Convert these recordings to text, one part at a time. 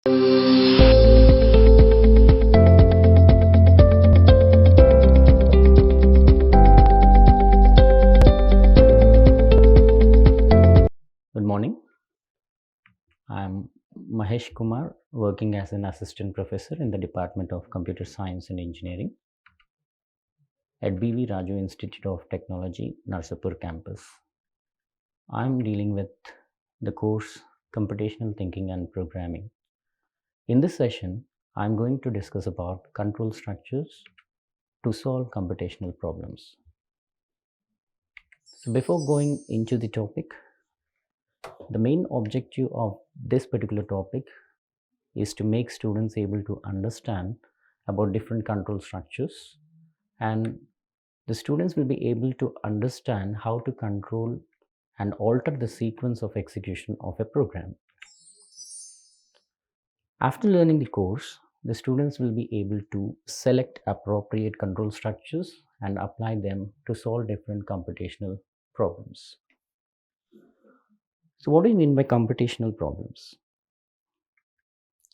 Good morning. I'm Mahesh Kumar, working as an assistant professor in the Department of Computer Science and Engineering at B.V. Raju Institute of Technology, Narsapur campus. I'm dealing with the course Computational Thinking and Programming. In this session, I'm going to discuss about control structures to solve computational problems. So before going into the topic, the main objective of this particular topic is to make students able to understand about different control structures, and the students will be able to understand how to control and alter the sequence of execution of a program. After learning the course, the students will be able to select appropriate control structures and apply them to solve different computational problems. So what do you mean by computational problems?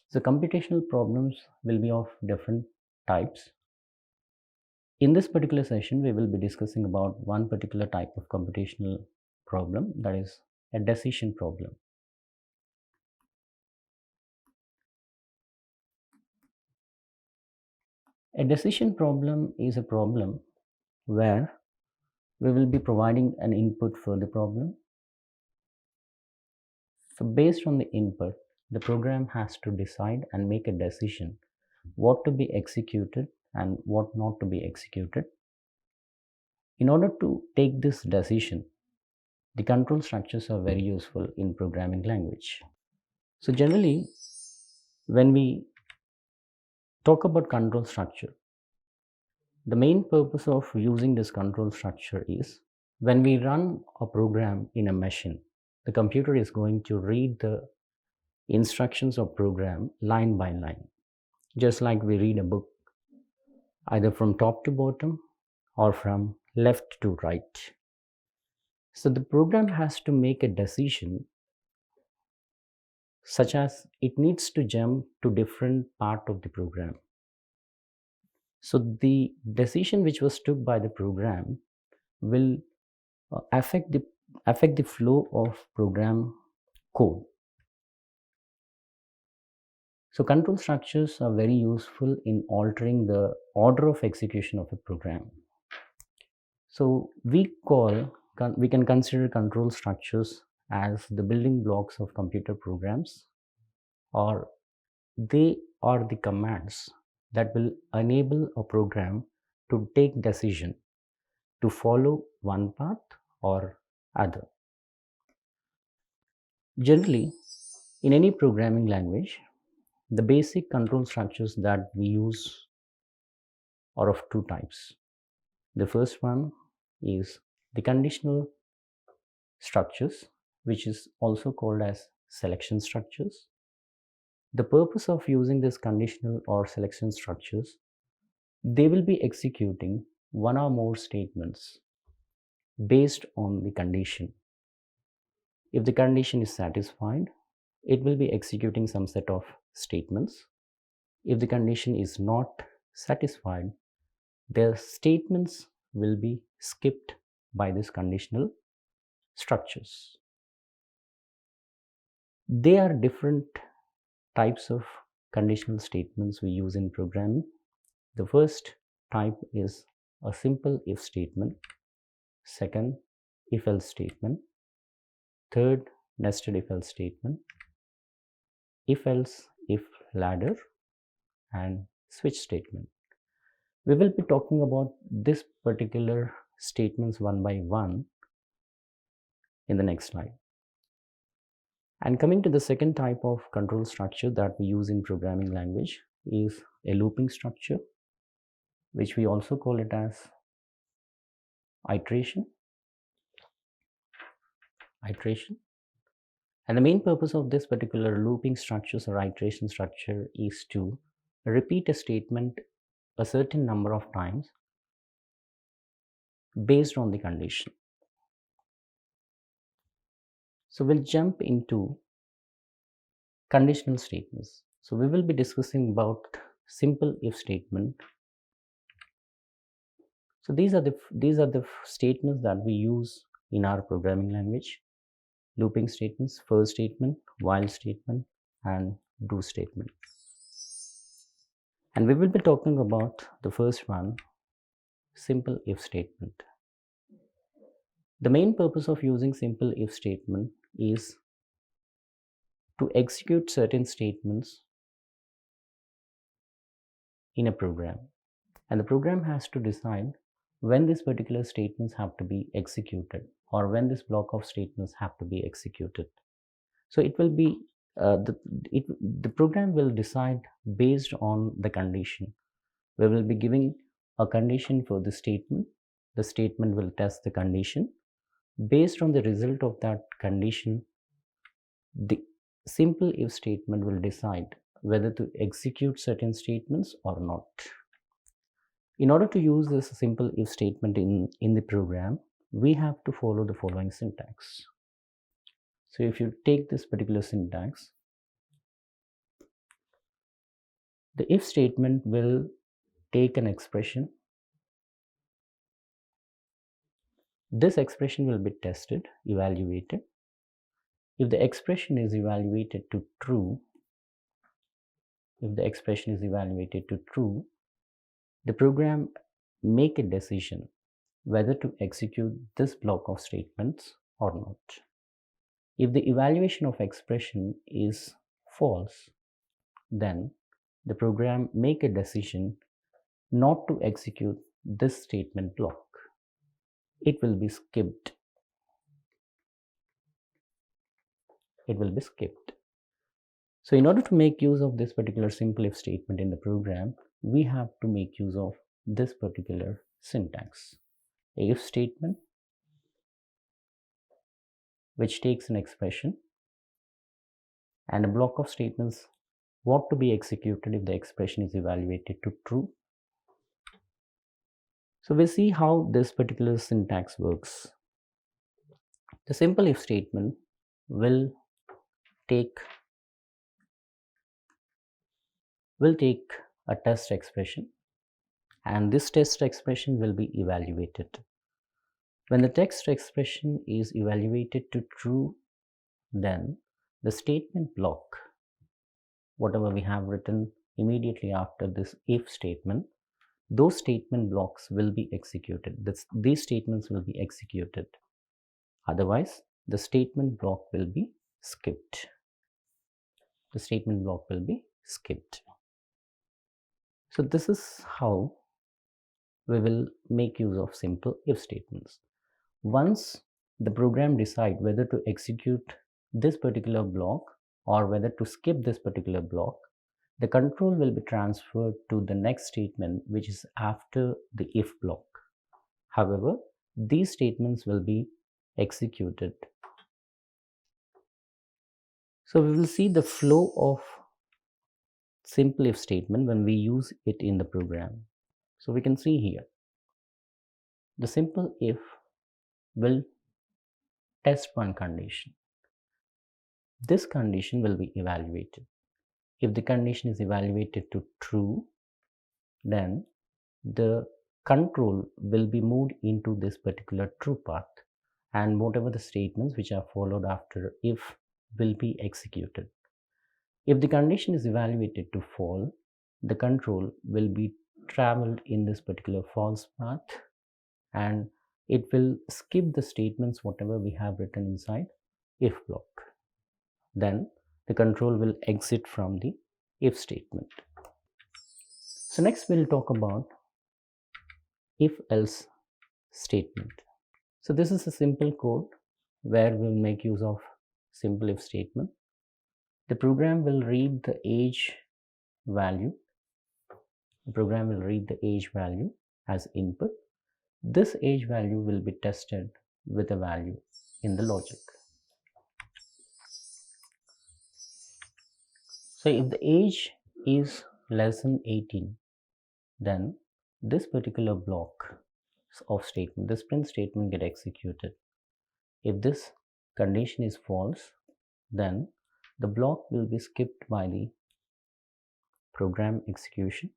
So computational problems will be of different types. In this particular session, we will be discussing about one particular type of computational problem, that is a decision problem. A decision problem is a problem where we will be providing an input for the problem. So based on the input, the program has to decide and make a decision what to be executed and what not to be executed. In order to take this decision, the control structures are very useful in programming language. So generally, when we talk about control structure, the main purpose of using this control structure is when we run a program in a machine, the computer is going to read the instructions of program line by line, just like we read a book, either from top to bottom or from left to right. So the program has to make a decision such as it needs to jump to different part of the program. So the decision which was took by the program will affect the flow of program code. So control structures are very useful in altering the order of execution of a program. So we can consider control structures as the building blocks of computer programs, or they are the commands that will enable a program to take decision to follow one path or other. Generally, in any programming language, the basic control structures that we use are of two types. The first one is the conditional structures, which is also called as selection structures. The purpose of using this conditional or selection structures, they will be executing one or more statements based on the condition. If the condition is satisfied, it will be executing some set of statements. If the condition is not satisfied, the statements will be skipped by these conditional structures. There are different types of conditional statements we use in programming. The first type is a simple if statement. Second, if else statement. Third, nested if else statement. If else if ladder, and switch statement. We will be talking about this particular statements one by one in the next slide. And coming to the second type of control structure that we use in programming language is a looping structure, which we also call it as iteration. And the main purpose of this particular looping structures or iteration structure is to repeat a statement a certain number of times based on the condition. So we'll jump into conditional statements. So we will be discussing about simple if statement. So these are the statements that we use in our programming language: looping statements, for statement, while statement, and do statement. And we will be talking about the first one, simple if statement. The main purpose of using simple if statement is to execute certain statements in a program. And the program has to decide when these particular statements have to be executed, or when this block of statements have to be executed. So it will be the program will decide based on the condition. We will be giving a condition for the statement. The statement will test the condition. Based on the result of that condition, the simple if statement will decide whether to execute certain statements or not. In order to use this simple if statement in the program, we have to follow the following syntax. So if you take this particular syntax, the if statement will take an expression. This expression will be tested, evaluated. If the expression is evaluated to true, the program make a decision whether to execute this block of statements or not. If the evaluation of expression is false, then the program make a decision not to execute this statement block. It will be skipped. So in order to make use of this particular simple if statement in the program, we have to make use of this particular syntax. A if statement which takes an expression and a block of statements what to be executed if the expression is evaluated to true. So we'll see how this particular syntax works. The simple if statement will take a test expression, and this test expression will be evaluated. When the text expression is evaluated to true, then the statement block, whatever we have written immediately after this if statement, those statement blocks will be executed. These statements will be executed. Otherwise, the statement block will be skipped. So this is how we will make use of simple if statements. Once the program decide whether to execute this particular block or whether to skip this particular block, the control will be transferred to the next statement, which is after the if block. However, these statements will be executed. So we will see the flow of simple if statement when we use it in the program. So we can see here, the simple if will test one condition. This condition will be evaluated. If the condition is evaluated to true, then the control will be moved into this particular true path, and whatever the statements which are followed after if will be executed. If the condition is evaluated to false, the control will be traveled in this particular false path, and it will skip the statements whatever we have written inside if block. Then the control will exit from the if statement. So next we'll talk about if else statement. So this is a simple code where we'll make use of simple if statement. The program will read the age value. As input. This age value will be tested with a value in the logic. So if the age is less than 18, then this particular block of statement, this print statement, get executed. If this condition is false, then the block will be skipped by the program execution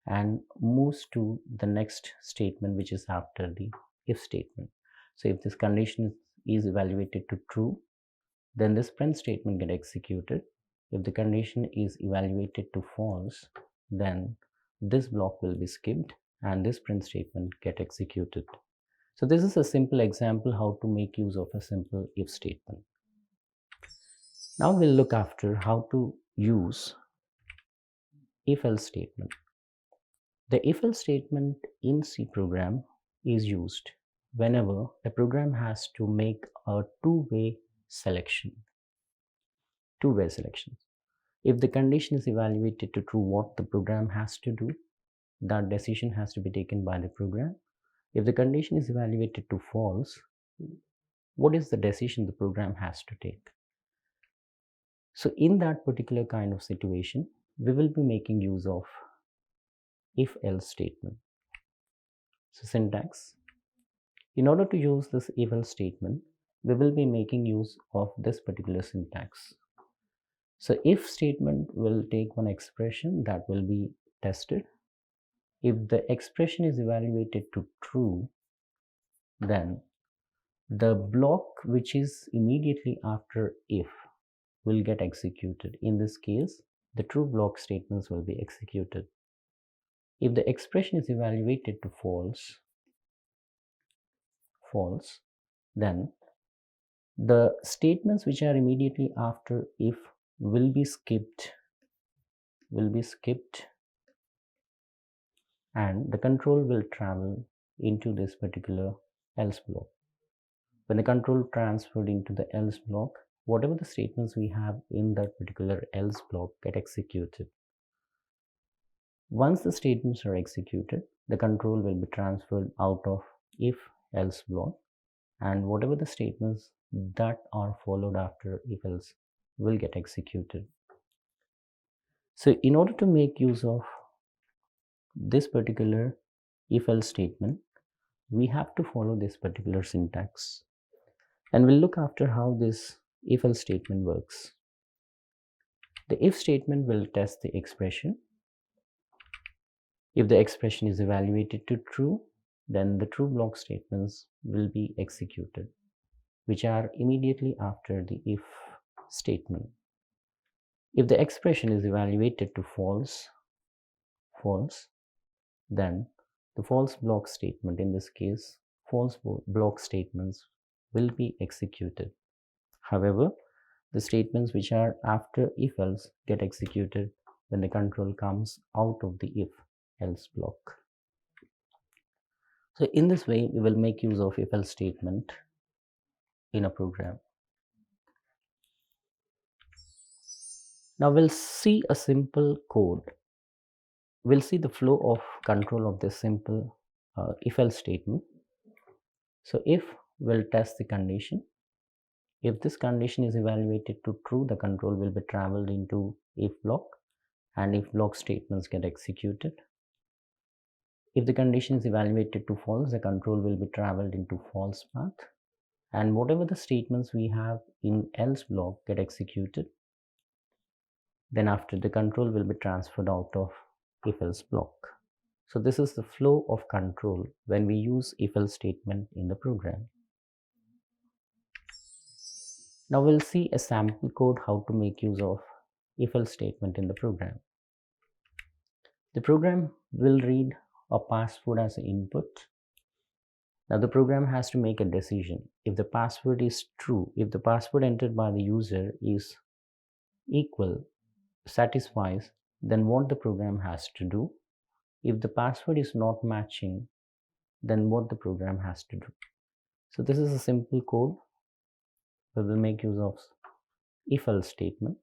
and moves to the next statement, which is after the if statement. So if this condition is evaluated to true, then this print statement get executed. If the condition is evaluated to false, then this block will be skipped and this print statement get executed. So this is a simple example how to make use of a simple if statement. Now we'll look after how to use if-else statement. The if-else statement in C program is used whenever the program has to make a two-way selection. Two-way selections. If the condition is evaluated to true, what the program has to do, that decision has to be taken by the program. If the condition is evaluated to false, what is the decision the program has to take? So in that particular kind of situation, we will be making use of if-else statement. So syntax. In order to use this if-else statement, we will be making use of this particular syntax. So if statement will take one expression that will be tested. If the expression is evaluated to true, then the block which is immediately after if will get executed. In this case, the true block statements will be executed. If the expression is evaluated to false, then the statements which are immediately after if will be skipped, and the control will travel into this particular else block. When the control transferred into the else block, whatever the statements we have in that particular else block get executed. Once the statements are executed, the control will be transferred out of if else block, and whatever the statements that are followed after if else will get executed. So in order to make use of this particular if else statement, we have to follow this particular syntax, and we'll look after how this if else statement works. The if statement will test the expression. If the expression is evaluated to true, then the true block statements will be executed, which are immediately after the if statement. If the expression is evaluated to false, then the false block statement, in this case, false block statements will be executed. However, the statements which are after if else get executed when the control comes out of the if else block. So in this way, we will make use of if else statement in a program. Now we'll see a simple code. We'll see the flow of control of this simple if else statement. So if will test the condition. If this condition is evaluated to true, the control will be traveled into if block, and if block statements get executed. If the condition is evaluated to false, the control will be traveled into false path, and whatever the statements we have in else block get executed. Then after, the control will be transferred out of if else block. So this is the flow of control when we use if else statement in the program. Now we'll see a sample code how to make use of if else statement in the program. The program will read a password as an input. Now the program has to make a decision. If the password is true, if the password entered by the user is satisfies, then what the program has to do. If the password is not matching, then what the program has to do. So this is a simple code. We will make use of if else statement.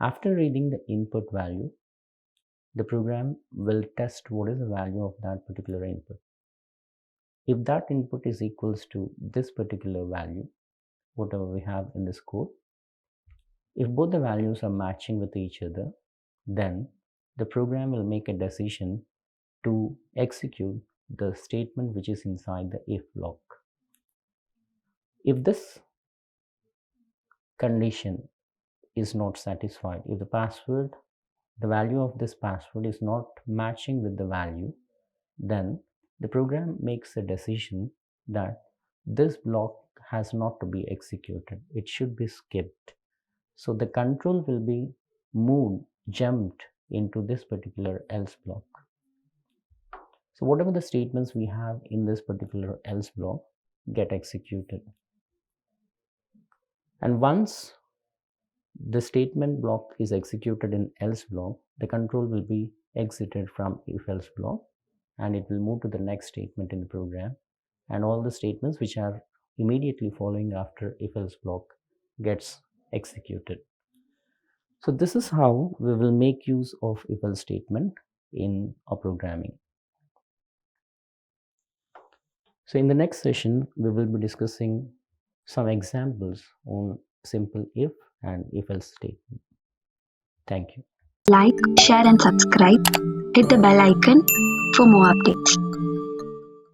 After reading the input value, the program will test what is the value of that particular input. If that input is equals to this particular value, whatever we have in this code, if both the values are matching with each other, then the program will make a decision to execute the statement which is inside the if block. If this condition is not satisfied, if the password the value of this password is not matching with the value, then the program makes a decision that this block has not to be executed. It should be skipped. So the control will be moved, jumped into this particular else block. So whatever the statements we have in this particular else block get executed. And once the statement block is executed in else block, the control will be exited from if else block, and it will move to the next statement in the program, and all the statements which are immediately following after if else block gets executed. So this is how we will make use of if else statement in our programming. So in the next session, we will be discussing some examples on simple if and if else statement. Thank you. Like, share and subscribe. Hit the bell icon for more updates.